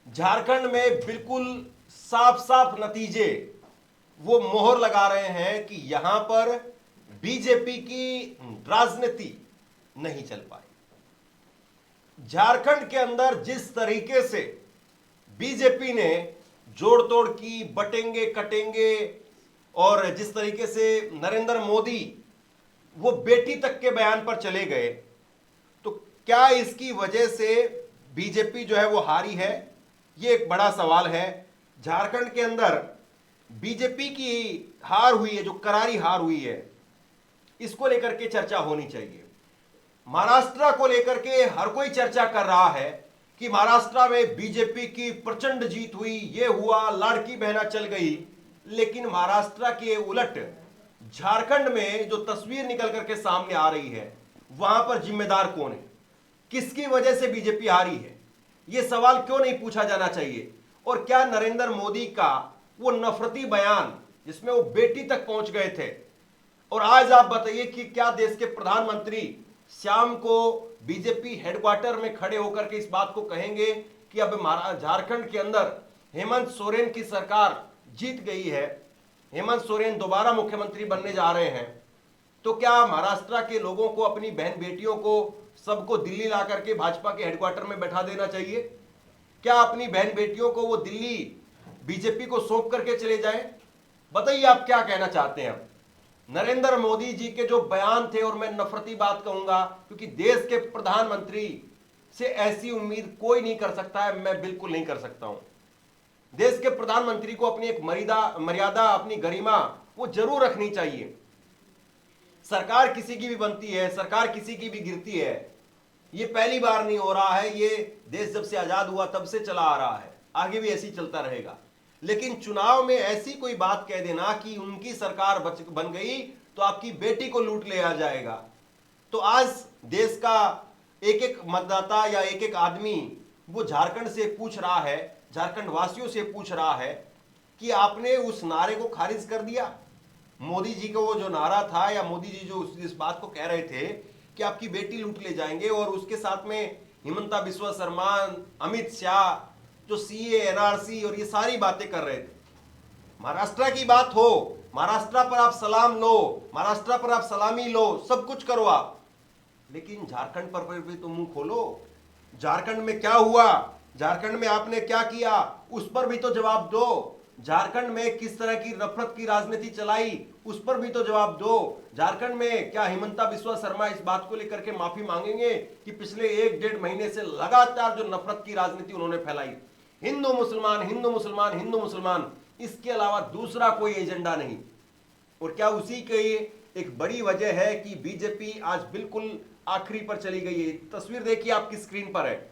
झारखंड में बिल्कुल साफ साफ नतीजे वो मोहर लगा रहे हैं कि यहां पर बीजेपी की राजनीति नहीं चल पाई। झारखंड के अंदर जिस तरीके से बीजेपी ने जोड़ तोड़ की, बटेंगे कटेंगे, और जिस तरीके से नरेंद्र मोदी वो बेटी तक के बयान पर चले गए, तो क्या इसकी वजह से बीजेपी जो है वो हारी है? ये एक बड़ा सवाल है। झारखंड के अंदर बीजेपी की हार हुई है, जो करारी हार हुई है, इसको लेकर के चर्चा होनी चाहिए। महाराष्ट्र को लेकर के हर कोई चर्चा कर रहा है कि महाराष्ट्र में बीजेपी की प्रचंड जीत हुई, ये हुआ, लाड़की बहना चल गई। लेकिन महाराष्ट्र के उलट झारखंड में जो तस्वीर निकल करके सामने आ रही है, वहां पर जिम्मेदार कौन है? किसकी वजह से बीजेपी हारी है? यह सवाल क्यों नहीं पूछा जाना चाहिए? और क्या नरेंद्र मोदी का वो नफरती बयान जिसमें वो बेटी तक पहुंच गए थे, और आज आप बताइए कि क्या देश के प्रधानमंत्री शाम को बीजेपी हेडक्वार्टर में खड़े होकर के इस बात को कहेंगे कि अब झारखंड के अंदर हेमंत सोरेन की सरकार जीत गई है, हेमंत सोरेन दोबारा मुख्यमंत्री बनने जा रहे हैं? तो क्या महाराष्ट्र के लोगों को, अपनी बहन बेटियों को, सबको दिल्ली ला करके भाजपा के हेडक्वार्टर में बैठा देना चाहिए? क्या अपनी बहन बेटियों को वो दिल्ली बीजेपी को सौंप करके चले जाएं? बताइए आप क्या कहना चाहते हैं? नरेंद्र मोदी जी के जो बयान थे, और मैं नफरती बात कहूंगा क्योंकि देश के प्रधानमंत्री से ऐसी उम्मीद कोई नहीं कर सकता है, मैं बिल्कुल नहीं कर सकता हूं। देश के प्रधानमंत्री को अपनी एक मर्यादा, अपनी गरिमा वो जरूर रखनी चाहिए। सरकार किसी की भी बनती है, सरकार किसी की भी गिरती है, ये पहली बार नहीं हो रहा है, ये देश जब से आजाद हुआ तब से चला आ रहा है, आगे भी ऐसी चलता रहेगा। लेकिन चुनाव में ऐसी कोई बात कह देना कि उनकी सरकार बन गई तो आपकी बेटी को लूट ले आ जाएगा, तो आज देश का एक एक मतदाता या एक एक आदमी वो झारखंड से पूछ रहा है, झारखंड वासियों से पूछ रहा है कि आपने उस नारे को खारिज कर दिया। मोदी जी का वो जो नारा था, या मोदी जी जो इस बात को कह रहे थे कि आपकी बेटी लूट ले जाएंगे, और उसके साथ में हिमंता बिस्वा शर्मा, अमित शाह, जो सीए, एनआरसी और ये सारी बातें कर रहे थे। महाराष्ट्र की बात हो, महाराष्ट्र पर आप सलाम लो, महाराष्ट्र पर आप सलामी लो, सब कुछ करो आप, लेकिन झारखंड पर भी तो मुंह खोलो। झारखंड में क्या हुआ, झारखंड में आपने क्या किया, उस पर भी तो जवाब दो। झारखंड में किस तरह की नफरत की राजनीति चलाई, उस पर भी तो जवाब दो। झारखंड में क्या हिमंता बिस्वा शर्मा इस बात को लेकर के माफी मांगेंगे कि पिछले 1-1.5 महीने से लगातार जो नफरत की राजनीति उन्होंने फैलाई, हिंदू मुसलमान, हिंदू मुसलमान, हिंदू मुसलमान, इसके अलावा दूसरा कोई एजेंडा नहीं? और क्या उसी की एक बड़ी वजह है कि बीजेपी आज बिल्कुल आखिरी पर चली गई है? तस्वीर देखिए, आपकी स्क्रीन पर है,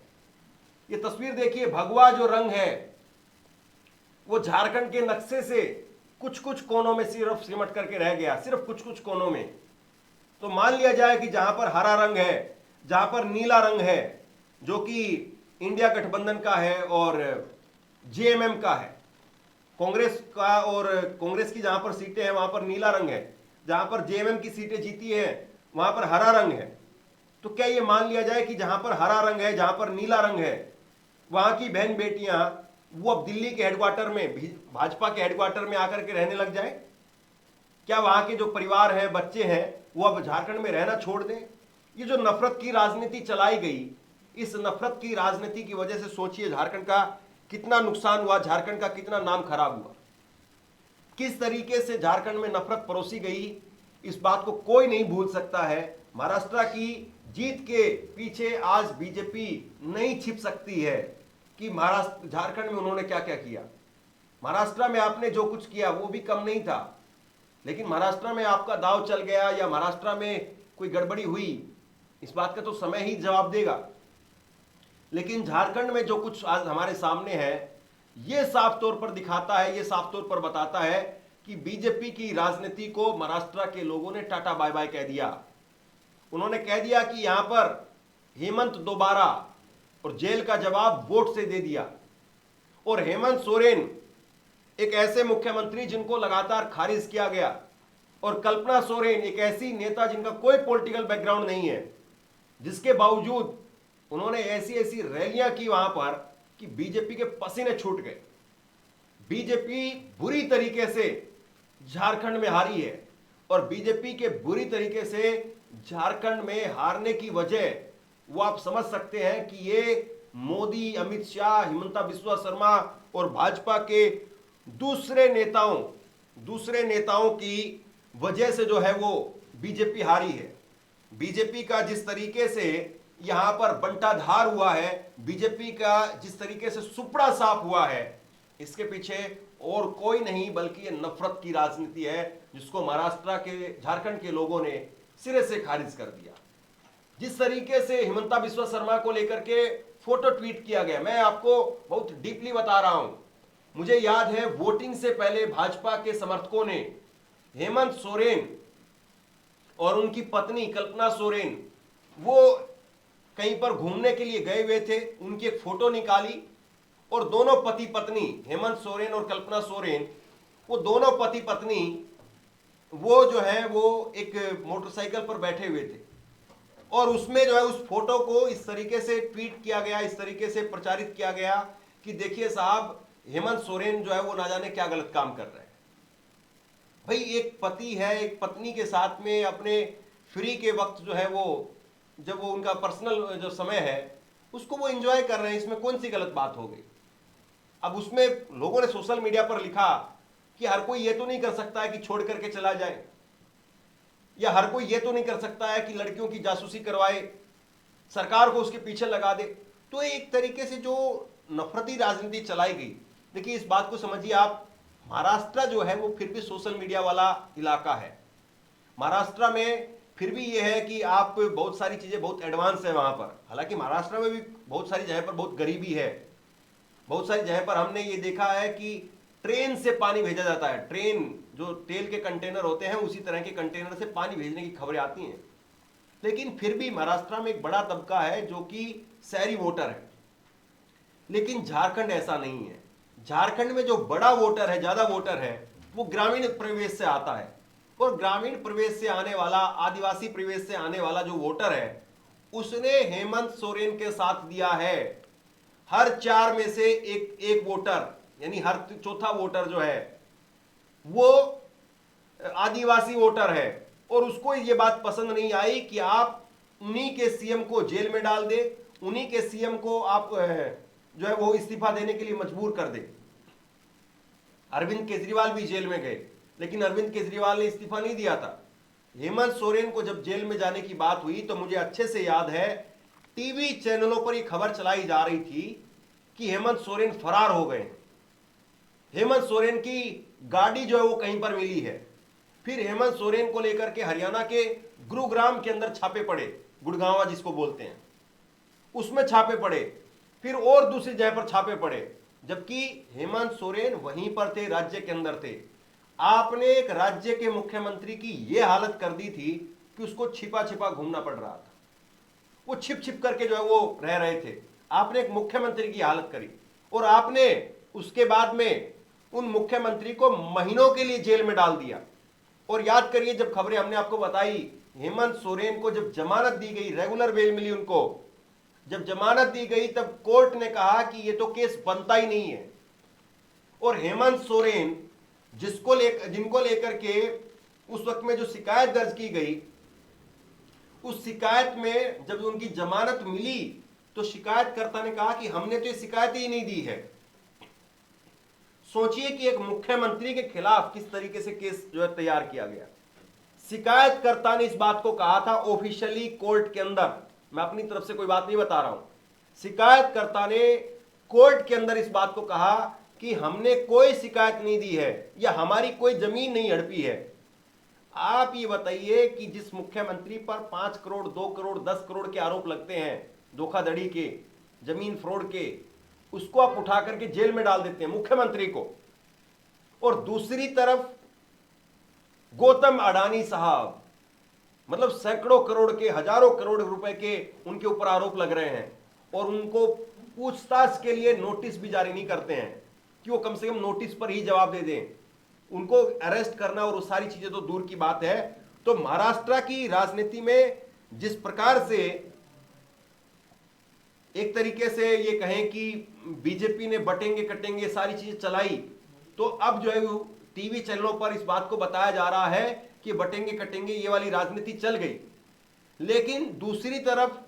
ये तस्वीर देखिए। भगवा जो रंग है वो झारखंड के नक्शे से कुछ कुछ कोनों में सिर्फ सिमट करके रह गया, सिर्फ कुछ कुछ कोनों में। तो मान लिया जाए कि जहां पर हरा रंग है, जहां पर नीला रंग है, जो कि इंडिया गठबंधन का है और जेएमएम का है, कांग्रेस का, और कांग्रेस की जहां पर सीटें हैं वहां पर नीला रंग है, जहां पर जेएमएम की सीटें जीती हैं वहां पर हरा रंग है। तो क्या ये मान लिया जाए कि जहां पर हरा रंग है, जहां पर नीला रंग है, वहां की बहन बेटियां वो अब दिल्ली के हेडक्वार्टर में, भाजपा के हेडक्वार्टर में आकर के रहने लग जाए? क्या वहां के जो परिवार हैं, बच्चे हैं, वो अब झारखंड में रहना छोड़ दें? ये जो नफरत की राजनीति चलाई गई, इस नफरत की राजनीति की वजह से सोचिए झारखंड का कितना नुकसान हुआ, झारखंड का कितना नाम खराब हुआ, किस तरीके से झारखंड में नफरत परोसी गई, इस बात को कोई नहीं भूल सकता है। महाराष्ट्र की जीत के पीछे आज बीजेपी नहीं छिप सकती है कि महाराष्ट्र, झारखंड में उन्होंने क्या क्या किया। महाराष्ट्र में आपने जो कुछ किया वो भी कम नहीं था, लेकिन महाराष्ट्र में आपका दाव चल गया या महाराष्ट्र में कोई गड़बड़ी हुई, इस बात का तो समय ही जवाब देगा। लेकिन झारखंड में जो कुछ आज हमारे सामने है, ये साफ तौर पर दिखाता है, ये साफ तौर पर बताता है कि बीजेपी की राजनीति को महाराष्ट्र के लोगों ने टाटा बाय बाय कह दिया। उन्होंने कह दिया कि यहां पर हेमंत दोबारा, और जेल का जवाब वोट से दे दिया। और हेमंत सोरेन एक ऐसे मुख्यमंत्री जिनको लगातार खारिज किया गया, और कल्पना सोरेन एक ऐसी नेता जिनका कोई पॉलिटिकल बैकग्राउंड नहीं है, जिसके बावजूद उन्होंने ऐसी ऐसी रैलियां की वहां पर कि बीजेपी के पसीने छूट गए। बीजेपी बुरी तरीके से झारखंड में हारी है और बीजेपी के बुरी तरीके से झारखंड में हारने की वजह वो आप समझ सकते हैं कि ये मोदी, अमित शाह, हिमंता बिस्वा शर्मा और भाजपा के दूसरे नेताओं की वजह से जो है वो बीजेपी हारी है। बीजेपी का जिस तरीके से यहां पर बंटाधार हुआ है, बीजेपी का जिस तरीके से सुपड़ा साफ हुआ है, इसके पीछे और कोई नहीं बल्कि ये नफरत की राजनीति है, जिसको महाराष्ट्र के, झारखंड के लोगों ने सिरे से खारिज कर दिया। जिस तरीके से हिमंता बिस्वा शर्मा को लेकर के फोटो ट्वीट किया गया, मैं आपको बहुत डीपली बता रहा हूं। मुझे याद है वोटिंग से पहले भाजपा के समर्थकों ने हेमंत सोरेन और उनकी पत्नी कल्पना सोरेन वो कहीं पर घूमने के लिए गए हुए थे, उनकी एक फोटो निकाली और दोनों पति पत्नी, हेमंत सोरेन और कल्पना सोरेन, वो दोनों पति पत्नी वो जो है वो एक मोटरसाइकिल पर बैठे हुए थे और उसमें जो है उस फोटो को इस तरीके से ट्वीट किया गया, इस तरीके से प्रचारित किया गया कि देखिए साहब, हेमंत सोरेन जो है वो ना जाने क्या गलत काम कर रहे हैं। भाई एक पति है, एक पत्नी के साथ में अपने फ्री के वक्त जो है वो, जब वो उनका पर्सनल जो समय है उसको वो एंजॉय कर रहे हैं, इसमें कौन सी गलत बात हो गई। अब उसमें लोगों ने सोशल मीडिया पर लिखा कि हर कोई ये तो नहीं कर सकता है कि छोड़ करके चला जाए, या हर कोई ये तो नहीं कर सकता है कि लड़कियों की जासूसी करवाए, सरकार को उसके पीछे लगा दे। तो एक तरीके से जो नफरती राजनीति चलाई गई। देखिए इस बात को समझिए आप, महाराष्ट्र जो है वो फिर भी सोशल मीडिया वाला इलाका है। महाराष्ट्र में फिर भी ये है कि आप बहुत सारी चीजें बहुत एडवांस है वहां पर। हालांकि महाराष्ट्र में भी बहुत सारी जगह पर बहुत गरीबी है, बहुत सारी जगह पर हमने ये देखा है कि ट्रेन से पानी भेजा जाता है। ट्रेन जो तेल के कंटेनर होते हैं उसी तरह के कंटेनर से पानी भेजने की खबरें आती हैं। लेकिन फिर भी महाराष्ट्र में एक बड़ा तबका है जो कि शहरी वोटर है। लेकिन झारखंड ऐसा नहीं है। झारखंड में जो बड़ा वोटर है, ज्यादा वोटर है, वो ग्रामीण प्रवेश से आता है। और ग्रामीण प्रवेश से आने वाला, आदिवासी प्रवेश से आने वाला जो वोटर है, उसने हेमंत सोरेन के साथ दिया है। हर 4 में से एक वोटर, यानी हर चौथा वोटर जो है वो आदिवासी वोटर है। और उसको ये बात पसंद नहीं आई कि आप उन्हीं के सीएम को जेल में डाल दे, उन्हीं के सीएम को आप जो है वो इस्तीफा देने के लिए मजबूर कर दे। अरविंद केजरीवाल भी जेल में गए, लेकिन अरविंद केजरीवाल ने इस्तीफा नहीं दिया था। हेमंत सोरेन को जब जेल में जाने की बात हुई तो मुझे अच्छे से याद है, टीवी चैनलों पर यह खबर चलाई जा रही थी कि हेमंत सोरेन फरार हो गए। हेमंत सोरेन की गाड़ी जो है वो कहीं पर मिली है। फिर हेमंत सोरेन को लेकर के हरियाणा के गुरुग्राम के अंदर छापे पड़े, गुड़गांवा जिसको बोलते हैं, उसमें छापे पड़े। फिर और दूसरी जगह पर छापे पड़े, जबकि हेमंत सोरेन वहीं पर थे, राज्य के अंदर थे। आपने एक राज्य के मुख्यमंत्री की यह हालत कर दी थी कि उसको छिपा छिपा घूमना पड़ रहा था। वो छिप छिप करके जो है वो रह रहे थे। आपने एक मुख्यमंत्री की हालत करी और आपने उसके बाद में उन मुख्यमंत्री को महीनों के लिए जेल में डाल दिया। और याद करिए, जब खबरें हमने आपको बताई, हेमंत सोरेन को जब जमानत दी गई, रेगुलर बेल मिली उनको, जब जमानत दी गई तब कोर्ट ने कहा कि ये तो केस बनता ही नहीं है। और हेमंत सोरेन जिनको लेकर के उस वक्त में जो शिकायत दर्ज की गई, उस शिकायत में जब उनकी जमानत मिली तो शिकायतकर्ता ने कहा कि हमने तो ये शिकायत ही नहीं दी है। सोचिए कि एक मुख्यमंत्री के खिलाफ किस तरीके से केस जो है तैयार किया गया। शिकायतकर्ता ने इस बात को कहा था ऑफिशियली कोर्ट के अंदर, मैं अपनी तरफ से कोई बात नहीं बता रहा हूं। शिकायतकर्ता ने कोर्ट के अंदर इस बात को कहा कि हमने कोई शिकायत नहीं दी है या हमारी कोई जमीन नहीं हड़पी है। आप ये बताइए कि जिस मुख्यमंत्री पर 5 करोड़, 2 करोड़, 10 करोड़ के आरोप लगते हैं, धोखाधड़ी के, जमीन फ्रॉड के, उसको आप उठा करके जेल में डाल देते हैं मुख्यमंत्री को। और दूसरी तरफ गौतम अडानी साहब, मतलब सैकड़ों करोड़ के, हजारों करोड़ रुपए के उनके ऊपर आरोप लग रहे हैं और उनको पूछताछ के लिए नोटिस भी जारी नहीं करते हैं कि वो कम से कम नोटिस पर ही जवाब दे दें। उनको अरेस्ट करना और वो सारी चीजें तो दूर की बात है। तो महाराष्ट्र की राजनीति में जिस प्रकार से एक तरीके से ये कहें कि बीजेपी ने बटेंगे कटेंगे सारी चीजें चलाई, तो अब जो है टीवी चैनलों पर इस बात को बताया जा रहा है कि बटेंगे कटेंगे ये वाली राजनीति चल गई। लेकिन दूसरी तरफ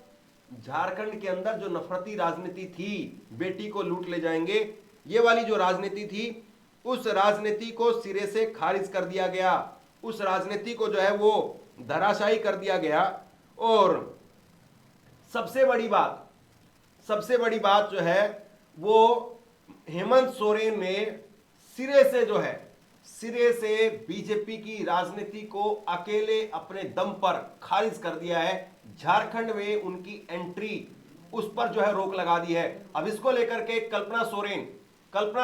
झारखंड के अंदर जो नफरती राजनीति थी, बेटी को लूट ले जाएंगे, ये वाली जो राजनीति थी, उस राजनीति को सिरे से खारिज कर दिया गया, उस राजनीति को जो है वो धराशायी कर दिया गया। और सबसे बड़ी बात जो है वो हेमंत सोरेन ने सिरे से बीजेपी की राजनीति को अकेले अपने दम पर खारिज कर दिया है। झारखंड में उनकी एंट्री, उस पर जो है रोक लगा दी है। अब इसको लेकर के कल्पना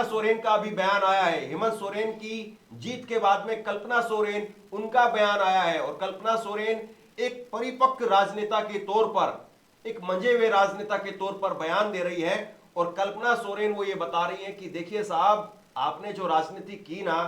सोरेन का भी बयान आया है। हेमंत सोरेन की जीत के बाद में कल्पना सोरेन, उनका बयान आया है और कल्पना सोरेन एक परिपक्व राजनेता के तौर पर, एक मंजे हुए राजनेता के तौर पर बयान दे रही है। और कल्पना सोरेन वो ये बता रही है कि देखिए साहब, आपने जो राजनीति की ना,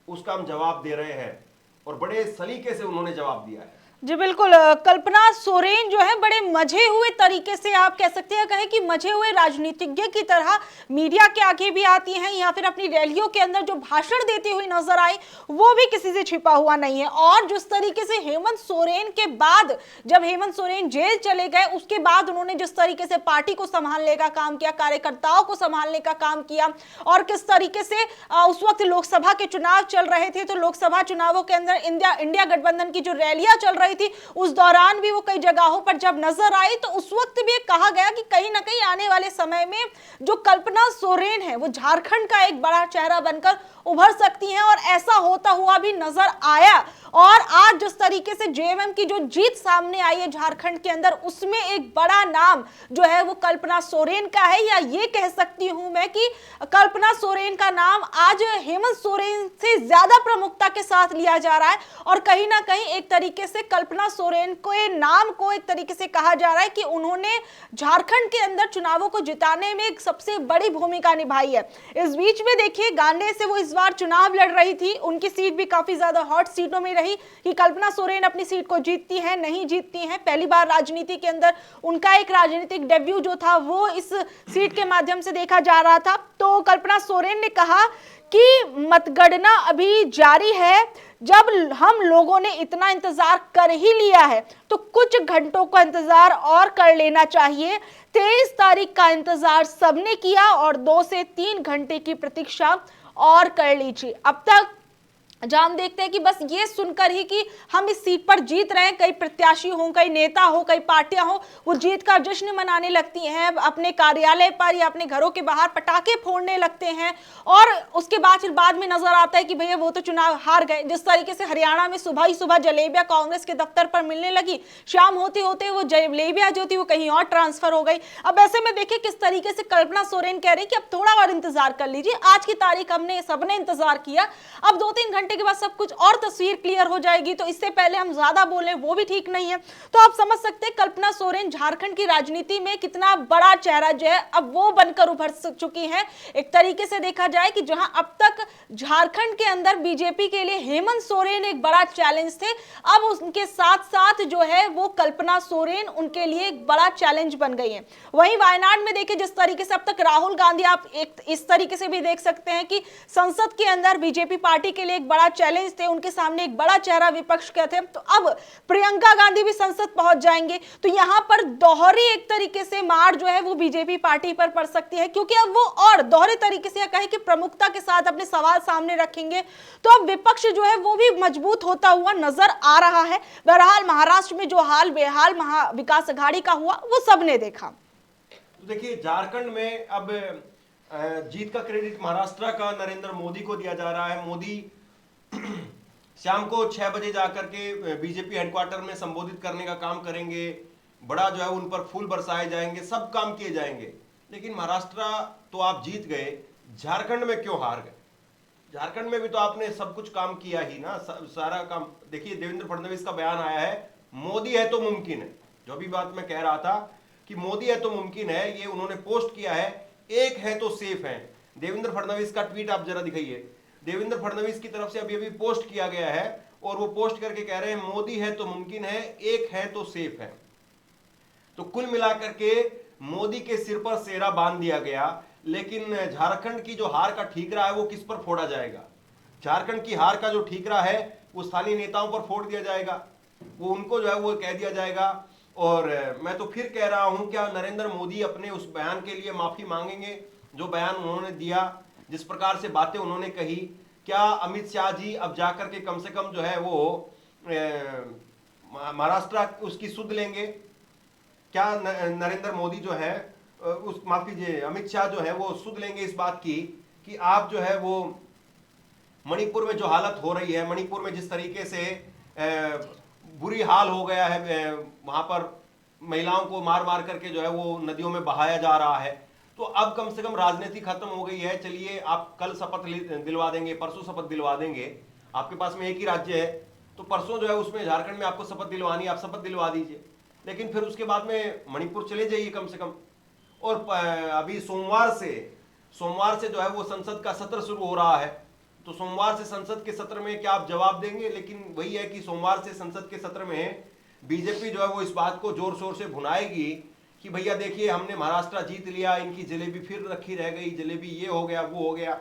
उसका हम जवाब दे रहे हैं। और बड़े सलीके से उन्होंने जवाब दिया है। जी बिल्कुल, कल्पना सोरेन जो है बड़े मजे हुए तरीके से, आप कह सकते हैं, कहें कि मजे हुए राजनीतिज्ञ की तरह मीडिया के आगे भी आती हैं या फिर अपनी रैलियों के अंदर जो भाषण देती हुई नजर आई वो भी किसी से छिपा हुआ नहीं है। और जिस तरीके से हेमंत सोरेन के बाद, जब हेमंत सोरेन जेल चले गए, उसके बाद उन्होंने जिस तरीके से पार्टी को संभालने का काम किया, कार्यकर्ताओं को संभालने का काम किया, और किस तरीके से उस वक्त लोकसभा के चुनाव चल रहे थे, तो लोकसभा चुनावों के अंदर इंडिया गठबंधन की जो रैलियां चल रही थी, उस दौरान भी वो कई जगहों पर जब नजर आई, तो उस वक्त भी कहा गया कि कहीं ना कहीं आने वाले समय में जो कल्पना सोरेन है वो झारखंड का एक बड़ा चेहरा बनकर उभर सकती हैं, और ऐसा होता हुआ भी नजर आया। और आज जिस तरीके से जेएमएम की जो जीत सामने आई है झारखंड के अंदर, उसमें एक बड़ा नाम जो है वो कल्पना सोरेन का है, या ये कह सकती हूं मैं कि कल्पना सोरेन का नाम आज हेमंत सोरेन से ज्यादा प्रमुखता के साथ लिया जा रहा है। और कहीं ना कहीं एक तरीके से कल्पना सोरेन को नाम को एक तरीके से कहा जा रहा है कि उन्होंने झारखंड के अंदर चुनावों को जिताने में एक सबसे बड़ी भूमिका निभाई है। इस बीच में देखिए, गांडे से वो इस बार चुनाव लड़ रही थी, उनकी सीट भी काफी ज्यादा हॉट सीटों में रही कि कल्पना सोरेन अपनी सीट को जीतती हैं नहीं जीतती हैं। पहली बार राजनीति के अंदर उनका एक राजनीतिक डेब्यू जो था वो इस सीट के माध्यम से देखा जा रहा था। तो कल्पना सोरेन ने कहा कि मतगणना अभी जारी है, जब हम लोगों ने इतना इंतजार कर ही लिया है तो कुछ घंटों का इंतजार और कर लेना चाहिए। 23 तारीख का इंतजार सबने किया और 2 से 3 घंटे की प्रतीक्षा और कर लीजिए। अब तक जहां हम देखते हैं कि बस ये सुनकर ही कि हम इस सीट पर जीत रहे हैं, कई प्रत्याशी हो, कई नेता हो, कई पार्टियां हो, वो जीत का जश्न मनाने लगती हैं, अपने कार्यालय पर या अपने घरों के बाहर पटाखे फोड़ने लगते हैं, और उसके बाद में नजर आता है कि भैया वो तो चुनाव हार गए। जिस तरीके से हरियाणा में सुबह ही सुबह जलेबियां कांग्रेस के दफ्तर पर मिलने लगी, शाम होते होते वो जलेबियां जो थी वो कहीं और ट्रांसफर हो गई। अब ऐसे में देखिए किस तरीके से कल्पना सोरेन कह रही है कि अब थोड़ा और इंतजार कर लीजिए, आज की तारीख हमने सबने इंतजार किया, अब 2-3 घंटे के बाद सब कुछ और तस्वीर क्लियर हो जाएगी, तो इससे पहले हम ज्यादा बोले वो भी ठीक नहीं है। तो आप समझ सकते हैं कल्पना सोरेन झारखंड की राजनीति में कितना बड़ा चेहरा जो है अब वो बनकर उभर चुकी हैं। एक तरीके से देखा जाए कि जहां अब तक झारखंड के अंदर बीजेपी के लिए हेमंत सोरेन एक बड़ा चैलेंज थे, अब उनके साथ साथ जो है वो कल्पना सोरेन उनके लिए एक बड़ा चैलेंज बन गई है। वहीं वायनाड में देखिए जिस तरीके से अब तक राहुल गांधी, आप एक इस तरीके से भी देख सकते हैं कि संसद के अंदर बीजेपी पार्टी के लिए एक बड़ा चैलेंज थे, उनके सामने एक बड़ा चेहरा विपक्ष के थे। तो अब प्रियंका गांधी भी संसद पहुंच जाएंगे, तो यहां पर दोहरी एक तरीके से मार जो है वो बीजेपी पार्टी पर पड़ सकती है, क्योंकि अब वो और दोहरे तरीके से कहे कि प्रमुखता के साथ अपने सवाल सामने रखेंगे, तो अब विपक्ष जो है वो भी मजबूत होता हुआ नजर आ रहा है। बहरहाल महाराष्ट्र में जो हाल बेहाल विकास अघाड़ी का हुआ वो सबने देखा। तो देखिए झारखंड में अब जीत का क्रेडिट महाराष्ट्र का नरेंद्र मोदी को दिया जा रहा है। मोदी शाम को 6 बजे जाकर के बीजेपी हेडक्वार्टर में संबोधित करने का काम करेंगे, बड़ा जो है उन पर फूल बरसाए जाएंगे, सब काम किए जाएंगे। लेकिन महाराष्ट्र तो आप जीत गए, झारखंड में क्यों हार गए? झारखंड में भी तो आपने सब कुछ काम किया ही ना, सारा काम। देखिए देवेंद्र फडणवीस का बयान आया है, मोदी है तो मुमकिन है। जो भी बात मैं कह रहा था कि मोदी है तो मुमकिन है, ये उन्होंने पोस्ट किया है। एक है तो सेफ है, देवेंद्र फडणवीस का ट्वीट आप जरा दिखाइए। देवेंद्र फडणवीस की तरफ से अभी पोस्ट किया गया है और वो पोस्ट करके कह रहे हैं मोदी है तो मुमकिन है, एक है तो सेफ है। तो कुल मिलाकर के मोदी के सिर पर सेहरा बांध दिया गया, लेकिन झारखंड की जो हार का ठीकरा है वो किस पर फोड़ा जाएगा? झारखंड की हार का जो ठीकरा है वो स्थानीय नेताओं पर फोड़ दिया जाएगा, वो उनको जो है वो कह दिया जाएगा। और मैं तो फिर कह रहा हूं, क्या नरेंद्र मोदी अपने उस बयान के लिए माफी मांगेंगे जो बयान उन्होंने दिया, जिस प्रकार से बातें उन्होंने कही? क्या अमित शाह जी अब जाकर के कम से कम जो है वो महाराष्ट्र उसकी सुध लेंगे? क्या नरेंद्र मोदी जो है उस माफ कीजिए अमित शाह जो है वो सुध लेंगे इस बात की कि आप जो है वो मणिपुर में जो हालत हो रही है, मणिपुर में जिस तरीके से बुरी हाल हो गया है, वहां पर महिलाओं को मार मार करके जो है वो नदियों में बहाया जा रहा है, तो अब कम से कम राजनीति खत्म हो गई है। चलिए आप कल शपथ दिलवा देंगे, परसों शपथ दिलवा देंगे, आपके पास में एक ही राज्य है, तो परसों जो है उसमें झारखंड में आपको शपथ दिलवानी, आप शपथ दिलवा दीजिए, लेकिन फिर उसके बाद में मणिपुर चले जाइए कम से कम। और अभी सोमवार से जो है वो संसद का सत्र शुरू हो रहा है, तो सोमवार से संसद के सत्र में क्या आप जवाब देंगे? लेकिन वही है कि सोमवार से संसद के सत्र में बीजेपी जो है वो इस बात को जोर शोर से भुनाएगी कि भैया देखिए हमने महाराष्ट्र जीत लिया, इनकी जलेबी फिर रखी रह गई, जलेबी ये हो गया वो हो गया।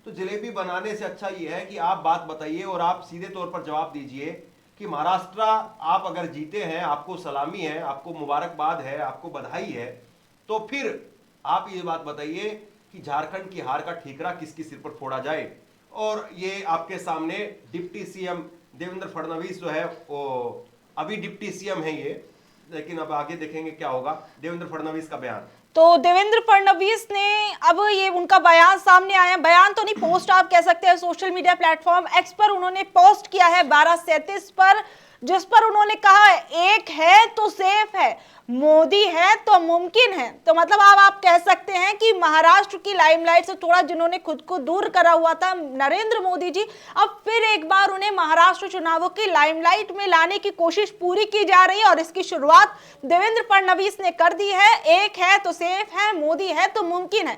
तो जलेबी बनाने से अच्छा ये है कि आप बात बताइए और आप सीधे तौर पर जवाब दीजिए कि महाराष्ट्र आप अगर जीते हैं, आपको सलामी है, आपको मुबारकबाद है, आपको बधाई है, तो फिर आप ये बात बताइए कि झारखंड की हार का ठीकरा किसके सिर पर फोड़ा जाए। और ये आपके सामने डिप्टी सीएम देवेंद्र फडणवीस जो है वो अभी डिप्टी सीएम है ये, लेकिन अब आगे देखेंगे क्या होगा। देवेंद्र फडणवीस का बयान, तो देवेंद्र फडणवीस ने अब ये उनका बयान सामने आया, बयान तो नहीं पोस्ट आप कह सकते हैं, सोशल मीडिया प्लेटफॉर्म एक्स पर उन्होंने पोस्ट किया है 12:37 पर, जिस पर उन्होंने कहा एक है तो सेफ है, मोदी है तो मुमकिन है। तो मतलब आप कह सकते हैं कि महाराष्ट्र की लाइमलाइट से थोड़ा जिन्होंने खुद को दूर करा हुआ था नरेंद्र मोदी जी, अब फिर एक बार उन्हें महाराष्ट्र चुनावों की लाइमलाइट में लाने की कोशिश पूरी की जा रही है और इसकी शुरुआत देवेंद्र फडणवीस ने कर दी है। एक है तो सेफ है, मोदी है तो मुमकिन है।